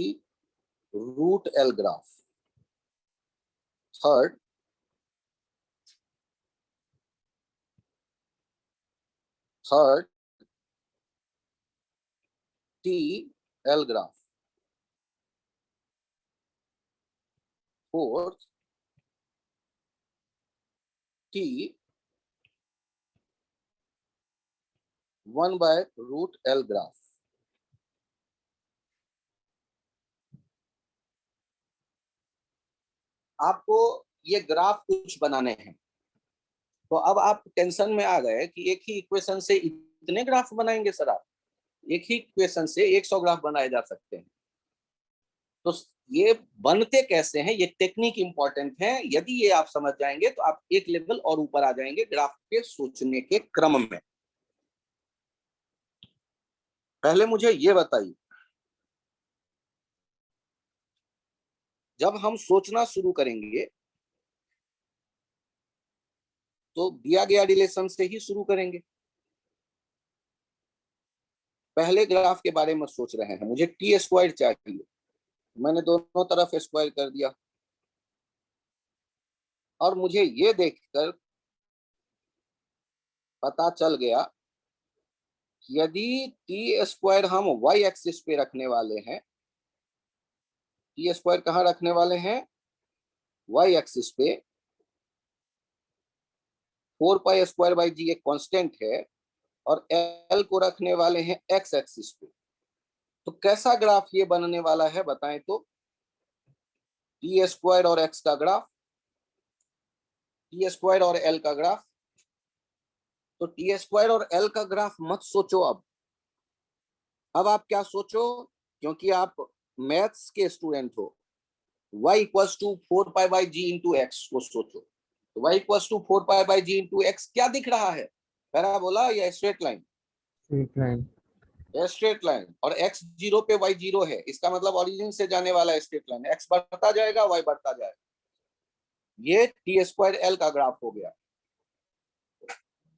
root L graph, third t L graph, fourth t 1/√L ग्राफ। आपको ये ग्राफ कुछ बनाने हैं, तो अब आप टेंशन में आ गए कि एक ही इक्वेशन से इतने ग्राफ बनाएंगे सर आप, एक ही इक्वेशन से 100 ग्राफ बनाए जा सकते हैं, तो ये बनते कैसे हैं, ये टेक्निक इंपॉर्टेंट है। यदि ये आप समझ जाएंगे तो आप एक लेवल और ऊपर आ जाएंगे ग्राफ के सोचने के क्रम में। पहले मुझे ये बताइए, जब हम सोचना शुरू करेंगे तो दिया गया रिलेशन से ही शुरू करेंगे। पहले ग्राफ के बारे में सोच रहे हैं, मुझे टी स्क्वायर चाहिए, मैंने दोनों तरफ स्क्वायर कर दिया, और मुझे ये देखकर पता चल गया यदि टी स्क्वायर हम वाई एक्सिस पे रखने वाले हैं, टी स्क्वायर कहाँ रखने वाले हैं, वाई एक्सिस पे, 4π² एक कांस्टेंट है, और एल को रखने वाले हैं एक्स एक्सिस पे, तो कैसा ग्राफ ये बनने वाला है बताएं तो। टी स्क्वायर और एक्स का ग्राफ, टी स्क्वायर और एल का ग्राफ, तो टी स्क्वायर और एल का ग्राफ मत सोचो। अब आप क्या सोचो, क्योंकि आप मैथ्स के स्टूडेंट हो, y equals to 4π/g into x को सोचो। तो y equals to 4π/g into x क्या दिख रहा है, पैराबोला या straight line? Straight line. Straight line. और x 0 पे y 0 है, इसका मतलब ओरिजिन से जाने वाला स्ट्रेट लाइन, x बढ़ता जाएगा y बढ़ता जाएगा। ये टी स्क्वायर एल का ग्राफ हो गया।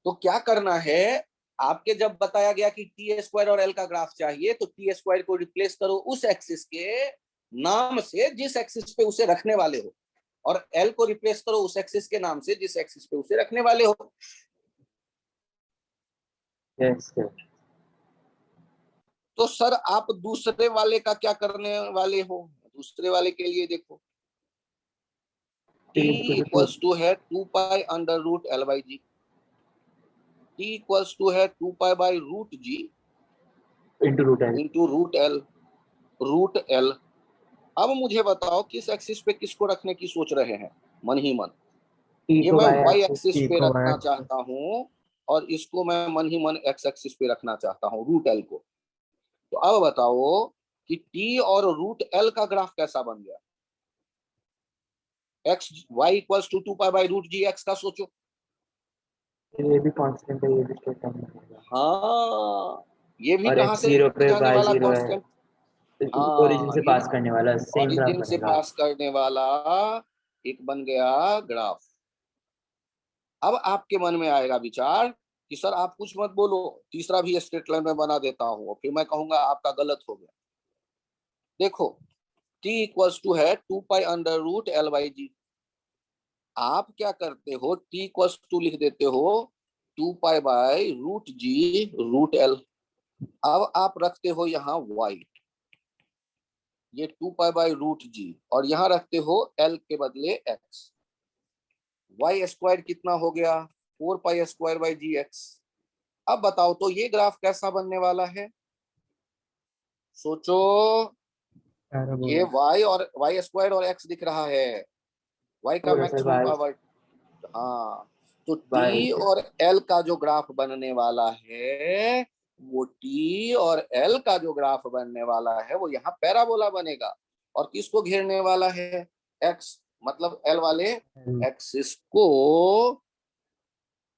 तो क्या करना है, आपके जब बताया गया कि टी स्क्वायर और एल का ग्राफ चाहिए, तो टी स्क्वायर को रिप्लेस करो उस एक्सिस के नाम से जिस एक्सिस पे उसे रखने वाले हो, और एल को रिप्लेस करो उस एक्सिस के नाम से जिस एक्सिस पे उसे रखने वाले हो। Yes sir. तो सर आप दूसरे वाले का क्या करने वाले हो? दूसरे वाले के लिए देखो, टी इक्वल्स टू है 2π/√L/g, टी इक्वल्स टू है 2π/√g इंटू रूट एल। अब मुझे बताओ किस एक्सिस पे किसको रखने की सोच रहे हैं मन ही मन? ये मैं वाई एक्सिस पे रखना चाहता हूँ और इसको मैं मन ही मन एक्स एक्सिस पे रखना चाहता हूँ, रूट एल को। तो अब बताओ कि टी और रूट एल का ग्राफ कैसा बन गया? X y equals to 2π/√g x का सोचो। ये भी कांस्टेंट है, ये भी स्ट्रेट लाइन है। हाँ, ये भी और कहाँ x से 0 पे जाने y वाला 0 है, कांस्टेंट? ओरिजिन से ये पास करने वाला सेम ग्राफ ओरिजिन से बनेगा। पास करने वाला एक बन गया ग्राफ। अब आपके मन में आएगा विचार कि सर आप कुछ मत बोलो, तीसरा भी स्ट्रेट लाइन में बना देता हूं, और फिर मैं कहूंगा आपका गलत हो गया। देखो, t इक्वल्स टू है 2π/√L/g। आप क्या करते हो, t इक्वल्स टू लिख देते हो 2π/√g रूट एल। अब आप रखते हो यहाँ y, ये 2π/√g, और यहाँ रखते हो l के बदले x। y स्क्वायर कितना हो गया? 4π²/gx। अब बताओ तो ये ग्राफ कैसा बनने वाला है? सोचो, ये y और y स्क्वायर और x दिख रहा है, y का मैक्सिमम पावर। हाँ, तो t और l का जो ग्राफ बनने वाला है, वो t और l का जो ग्राफ बनने वाला है वो यहाँ पैराबोला बनेगा। और किसको घेरने वाला है? x, मतलब l वाले एक्सिस को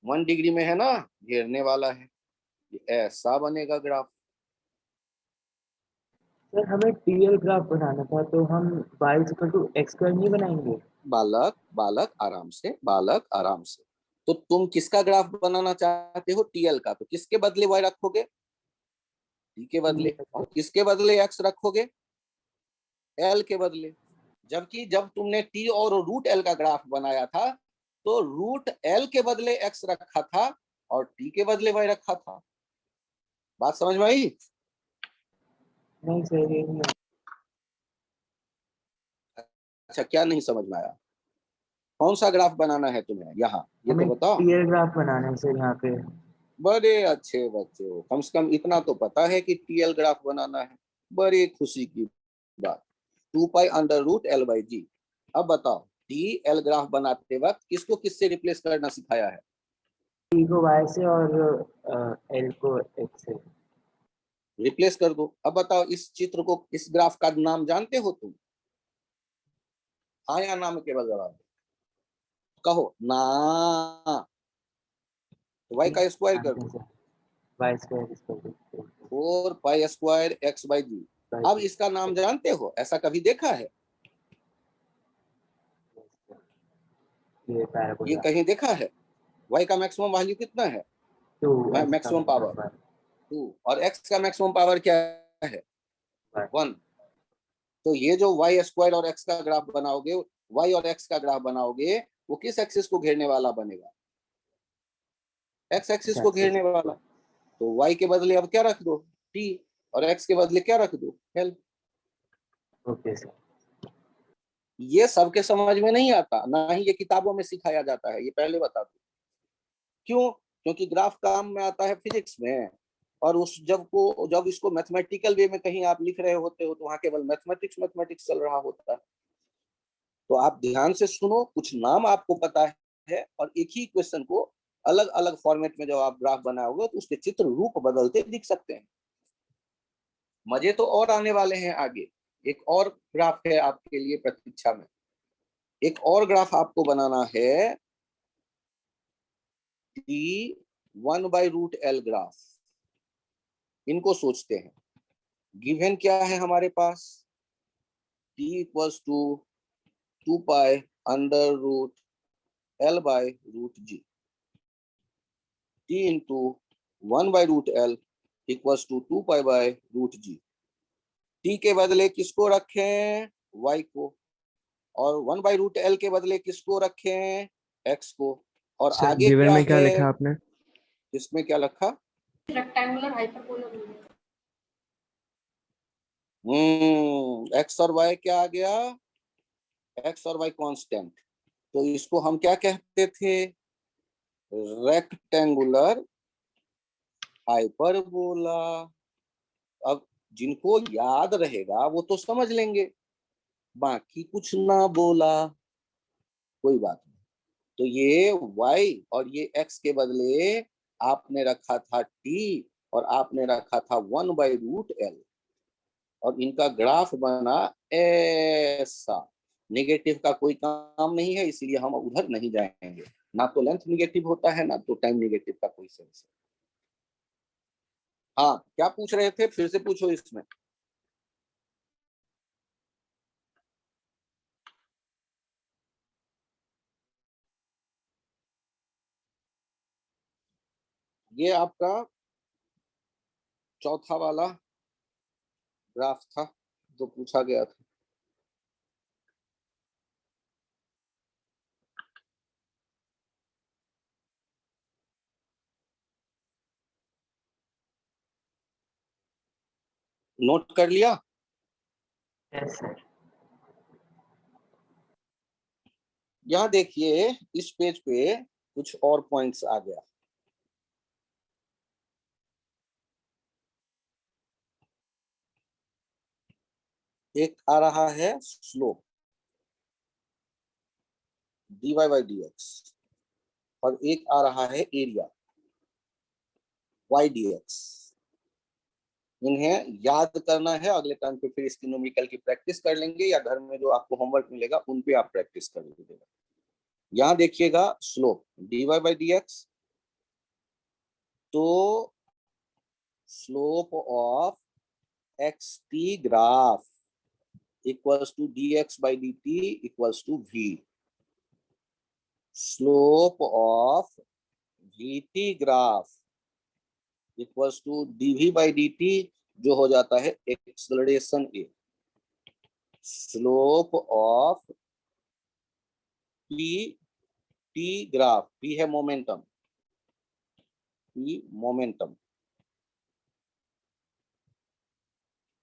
1 डिग्री में है ना, घेरने वाला है। ऐसा बनेगा ग्राफ। सर हमें टीएल ग्राफ बनाना था, तो हम y नहीं बनाएंगे? बालक आराम से, आराम से। तो तुम किसका ग्राफ बनाना चाहते हो? टीएल का। तो किसके बदले y रखोगे? टी के बदले। और किसके बदले x रखोगे? एल के बदले। जबकि जब तुमने टी और रूट एल का ग्राफ बनाया था, तो रूट एल के बदले x रखा था और टी के बदले y रखा था। बात समझ में आई? नहीं सर, ये नहीं। अच्छा, क्या नहीं समझ में आया? कौन सा ग्राफ बनाना है तुम्हें यहाँ, ये तो बताओ। टीएल ग्राफ बनाना है सर यहाँ पे। बड़े अच्छे बच्चे हो, कम से कम इतना तो पता है कि टीएल ग्राफ बनाना है। बड़ी खुशी की बात। 2π/√L/g। अब बताओ, टी एल ग्राफ बनाते वक्त किसको किससे रिप्लेस करना सिखाया है? टी को y से और एल को x से। रिप्लेस कर दो। अब बताओ, इस चित्र को, इस ग्राफ का नाम जानते हो तुम? हाँ या ना में केवल जवाब कहो ना। y का स्क्वायर कर दो, y² 4π² x/g। अब इसका नाम जानते हो? ऐसा कभी देखा है? ये कहीं देखा है? y का मैक्सिमम वैल्यू कितना है? मैक्सिमम पावर 2, और x का मैक्सिमम पावर क्या है? 1। तो ये जो y² और x का ग्राफ बनाओगे, y और x का ग्राफ बनाओगे, वो किस एक्सिस को घेरने वाला बनेगा? x एक्सिस को घेरने वाला। तो y के बदले अब क्या रख दो? t, और x के बदले क्या रख दो? l। Okay sir. ये सबके समझ में नहीं आता, ना ही ये किताबों में सिखाया जाता है, ये पहले बता दो। क्यों? क्योंकि ग्राफ काम में आता है फिजिक्स में, और जब इसको मैथमेटिकल वे में कहीं आप लिख रहे होते हो, तो वहां केवल मैथमेटिक्स चल रहा होता है। तो आप ध्यान से सुनो, कुछ नाम आपको पता है और एक ही क्वेश्चन को अलग अलग फॉर्मेट में जब आप ग्राफ बनाओगे तो उसके चित्र रूप बदलते दिख सकते हैं। मजे तो और आने वाले हैं आगे। एक और ग्राफ है आपके लिए प्रतीक्षा में। एक और ग्राफ आपको बनाना है, T1/√L ग्राफ। इनको सोचते हैं। गिवन क्या है हमारे पास, T = 2π√L/√G। T into 1/√L = 2π/√G। T के बदले किसको रखें, Y को, और 1/√L के बदले किसको रखें, X को। और सर आगे गिवन क्या में क्या है, लिखा आपने? इसमें क्या रखा, रेक्टेंगुलर हाइपरबोला बोल रहे X और Y क्या आ गया, X और Y कांस्टेंट। तो इसको हम क्या कहते थे, रेक्टेंगुलर हाइपरबोला। अब जिनको याद रहेगा वो तो समझ लेंगे, बाकी कुछ ना बोला कोई बात नहीं। तो ये y और ये x के बदले आपने रखा था t और आपने रखा था 1/√L, और इनका ग्राफ बना ऐसा। नेगेटिव का कोई काम नहीं है, इसलिए हम उधर नहीं जाएंगे। ना तो लेंथ नेगेटिव होता है, ना तो टाइम नेगेटिव का कोई सेंस है। हाँ, क्या पूछ रहे थे, फिर से पूछो इसमें। ये आपका चौथा वाला ग्राफ था जो पूछा गया था। नोट कर लिया। Yes sir. यहाँ देखिए इस पेज पे कुछ और पॉइंट्स आ गया। एक आ रहा है स्लोप dy/dx, और एक आ रहा है एरिया y/dx। इन्हें याद करना है, अगले टाइम पे फिर इसकी न्यूमेरिकल की प्रैक्टिस कर लेंगे, या घर में जो आपको होमवर्क मिलेगा उन पे आप प्रैक्टिस कर लीजिएगा। यहाँ देखिएगा स्लोप dy/dx, तो slope of xt graph equals to dx/dt equals to v। Slope of vt graph equals to dv/dt, जो हो जाता है acceleration a। Slope of pt graph, p है momentum, p momentum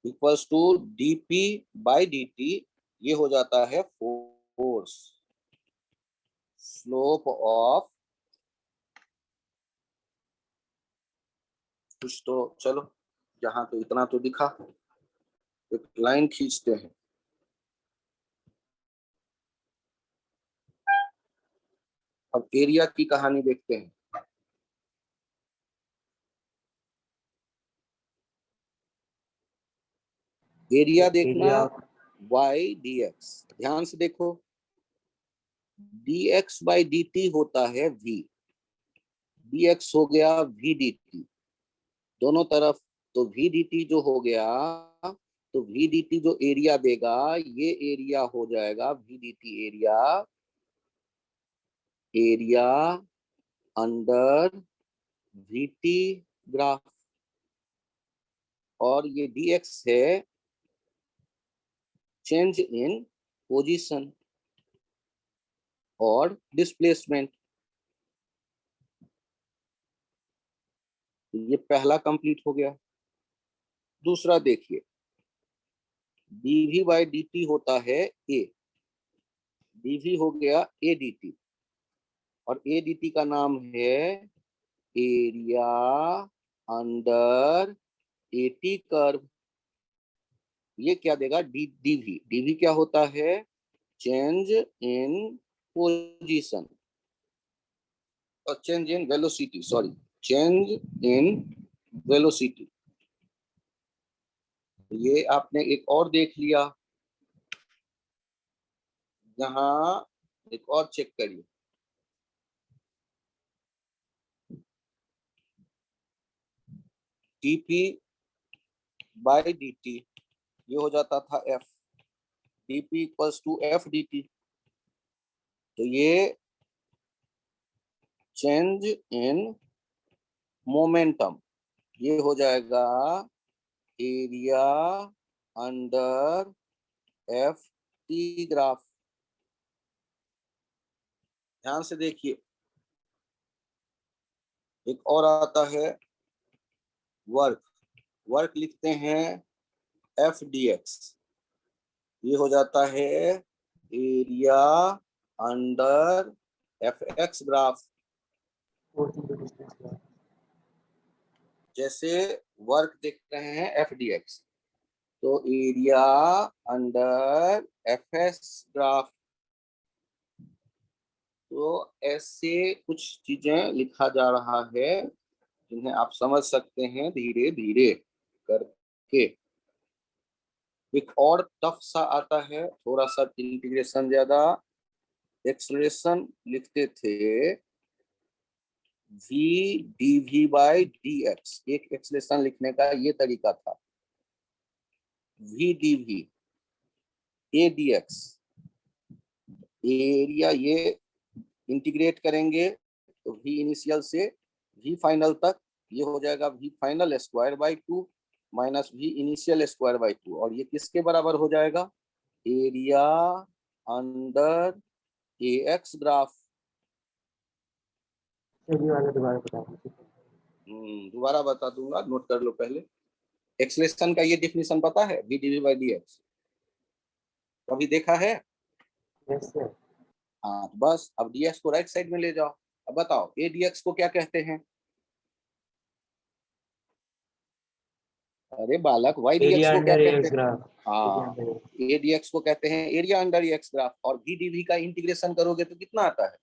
equals to dp/dt, ये हो जाता है फोर्स। स्लोप ऑफ कुछ तो, चलो यहाँ तो इतना तो दिखा, एक लाइन खींचते हैं। अब एरिया की कहानी देखते हैं। एरिया देखना y/dx, ध्यान से देखो, dx/dt होता है v, dx हो गया v/dt दोनों तरफ। तो v/dt जो हो गया, तो v/dt जो एरिया देगा, ये एरिया हो जाएगा v/dt area, area under vt graph, और ये dx है चेंज इन पोजीशन और डिस्प्लेसमेंट। ये पहला कंप्लीट हो गया। दूसरा देखिए, dv/dt होता है a, dv हो गया a dt, और a dt का नाम है एरिया अंडर at कर्व। ये क्या देगा, dv, dv क्या होता है, चेंज इन पोजीशन। और change in velocity, sorry, change in velocity. ये आपने एक और देख लिया, यहाँ एक और चेक करिए, dp बाय dt ये हो जाता था f, dp equals to f dt। तो ये चेंज इन मोमेंटम ये हो जाएगा area under F T graph. ध्यान से देखिए, एक और आता है वर्क, वर्क लिखते हैं एफ डी एक्स, ये हो जाता है area under F x graph. जैसे वर्क देख रहे हैं एफ डी एक्स, तो area under F S graph. तो ऐसे कुछ चीजें लिखा जा रहा है जिन्हें आप समझ सकते हैं धीरे धीरे करके। एक और टफ सा आता है, थोड़ा सा इंटीग्रेशन ज्यादा, एक्सलेशन लिखते थे v dv बाय dx। एक एक्सलेशन लिखने का ये तरीका था, v dv a dx, area ये इंटीग्रेट करेंगे तो v इनिशियल से v फाइनल तक ये हो जाएगा v final square by 2 minus v initial square by 2, और ये किसके बराबर हो जाएगा, एरिया अंडर ax ग्राफ। दोबारा बता दूंगा, नोट कर लो पहले। एक्सलेशन का ये डिफिनीशन पता है, v dv बाय dx, कभी देखा है? हाँ, तो बस अब dx को राइट साइड में ले जाओ। अब बताओ a dx को क्या कहते हैं? अरे बालक, y dx को क्या कहते हैं? हाँ, a dx को कहते हैं एरिया अंडर एक्स ग्राफ। और v dv का इंटीग्रेशन करोगे तो कितना आता है,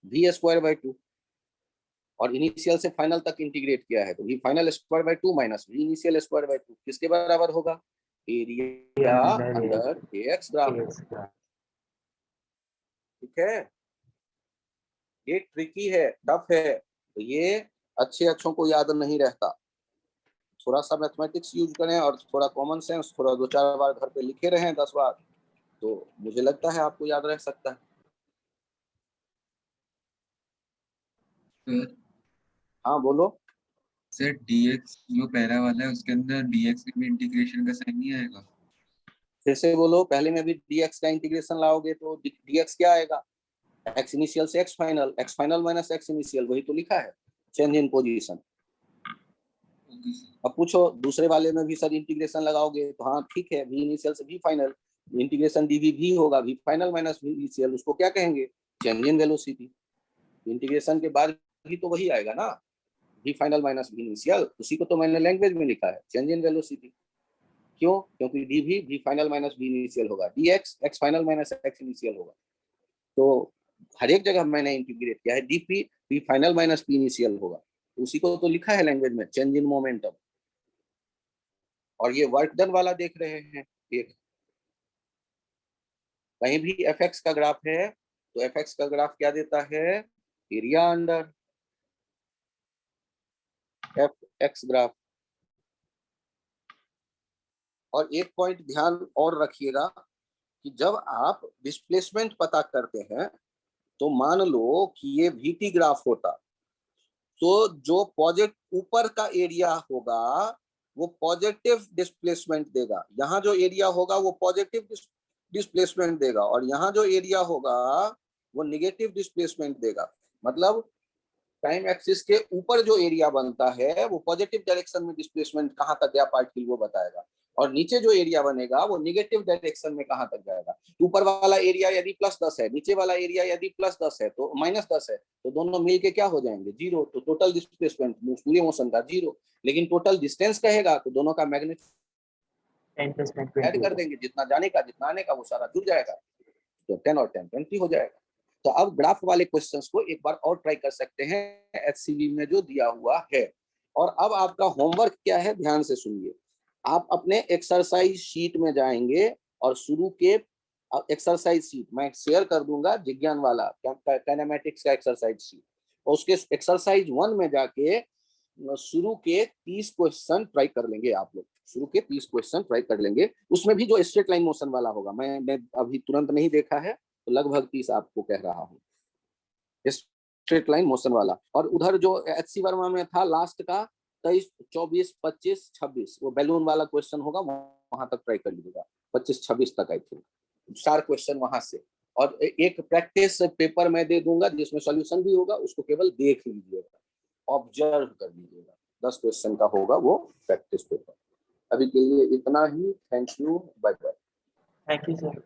v स्क्वायर बाय 2, और इनिशियल से फाइनल तक इंटीग्रेट किया है तो v final square by 2 minus v initial square by 2 किसके बराबर होगा, एरिया अंडर एक्स ग्राफ। ठीक है, ये ट्रिकी है, टफ है, तो ये अच्छों को याद नहीं रहता। थोड़ा सा मैथमेटिक्स यूज करें और थोड़ा कॉमन सेंस, थोड़ा 2-4 बार घर पे लिखे रहें 10 बार, तो मुझे लगता है आपको याद रह सकता है। हाँ बोलो सर dx जो पहला वाला है उसके अंदर dx में इंटीग्रेशन का साइन नहीं आएगा? फिर से बोलो, पहले में भी dx का इंटीग्रेशन लाओगे तो dx क्या आएगा, x इनिशियल से x final minus x initial, वही तो लिखा है, चेंज इन पोजीशन। अब पूछो दूसरे वाले में भी सर इंटीग्रेशन लगाओगे तो हाँ ठीक है, v इनिशियल से v फाइनल, इंटीग्रेशन dv भी होगा, v final minus v initial, उसको क्या कहेंगे, चेंज इन वेलोसिटी। इंटीग्रेशन के बाद भी तो वही आएगा ना, v final minus v initial, उसी को तो मैंने लैंग्वेज में लिखा है, चेंज इन वेलोसिटी। क्यों? क्योंकि dv v final minus v initial होगा, dx x final minus x initial होगा। तो हर एक जगह मैंने इंटीग्रेट किया है, dp v final minus p initial होगा, उसी को तो लिखा है लैंग्वेज में, चेंज इन मोमेंटम। और ये वर्क डन वाला देख रहे हैं, एक कहीं भी fx का ग्राफ है तो fx का ग्राफ क्या देता है, एरिया अंडर fx ग्राफ। और एक पॉइंट ध्यान और रखिएगा कि जब आप डिस्प्लेसमेंट पता करते हैं तो मान लो कि ये vt ग्राफ होता, तो जो पॉजिटिव ऊपर का एरिया होगा वो पॉजिटिव डिस्प्लेसमेंट देगा, यहाँ जो एरिया होगा वो पॉजिटिव डिस्प्लेसमेंट देगा, और यहाँ जो एरिया होगा वो निगेटिव डिस्प्लेसमेंट देगा। मतलब टाइम एक्सिस के ऊपर जो एरिया बनता है वो पॉजिटिव डायरेक्शन में डिस्प्लेसमेंट कहाँ तक गया पार्टिकल वो बताएगा, और नीचे जो एरिया बनेगा वो निगेटिव डायरेक्शन में कहाँ तक जाएगा। ऊपर वाला एरिया यदि +10 है, नीचे वाला एरिया यदि +10 है तो -10 है, तो दोनों मिलके क्या हो जाएंगे, 0। तो टोटल डिस्प्लेसमेंट पूरे मोशन का 0, लेकिन टोटल डिस्टेंस कहेगा तो दोनों का मैग्नीट्यूड ऐड कर देंगे, जितना जाने का जितना आने का वो सारा जुड़ जाएगा, तो 10 और 10 20 हो जाएगा। तो अब ग्राफ वाले क्वेश्चंस को एक बार और ट्राई कर सकते हैं HCV में जो दिया हुआ है। और अब आपका होमवर्क क्या है, ध्यान से सुनिए। आप अपने एक्सरसाइज शीट में जाएंगे और शुरू के एक्सरसाइज शीट मैं शेयर कर दूंगा, जिज्ञान वाला काइनेमेटिक्स का एक्सरसाइज शीट, और उसके एक्सरसाइज 1 में जाके शुरू के 30 क्वेश्चन ट्राई कर लेंगे आप लोग। शुरू के 30 क्वेश्चन ट्राई कर लेंगे, उसमें भी जो स्ट्रेट लाइन मोशन वाला होगा, मैं अभी तुरंत नहीं देखा है, तो लगभग 30 आपको कह रहा हूँ, स्ट्रेट लाइन मोशन वाला। और उधर जो HC वर्मा में था लास्ट का 23, 24, 25, 26, वो बैलून वाला क्वेश्चन होगा, वहां तक ट्राई कर लीजिएगा, 25, 26 तक आई थिंक 4 क्वेश्चन वहां से। और एक प्रैक्टिस पेपर मैं दे दूंगा जिसमें सॉल्यूशन भी होगा, उसको केवल देख लीजिएगा, ऑब्जर्व कर लीजिएगा। 10 क्वेश्चन का होगा वो प्रैक्टिस पेपर। अभी के लिए इतना ही। Thank you, bye bye. Thank you sir.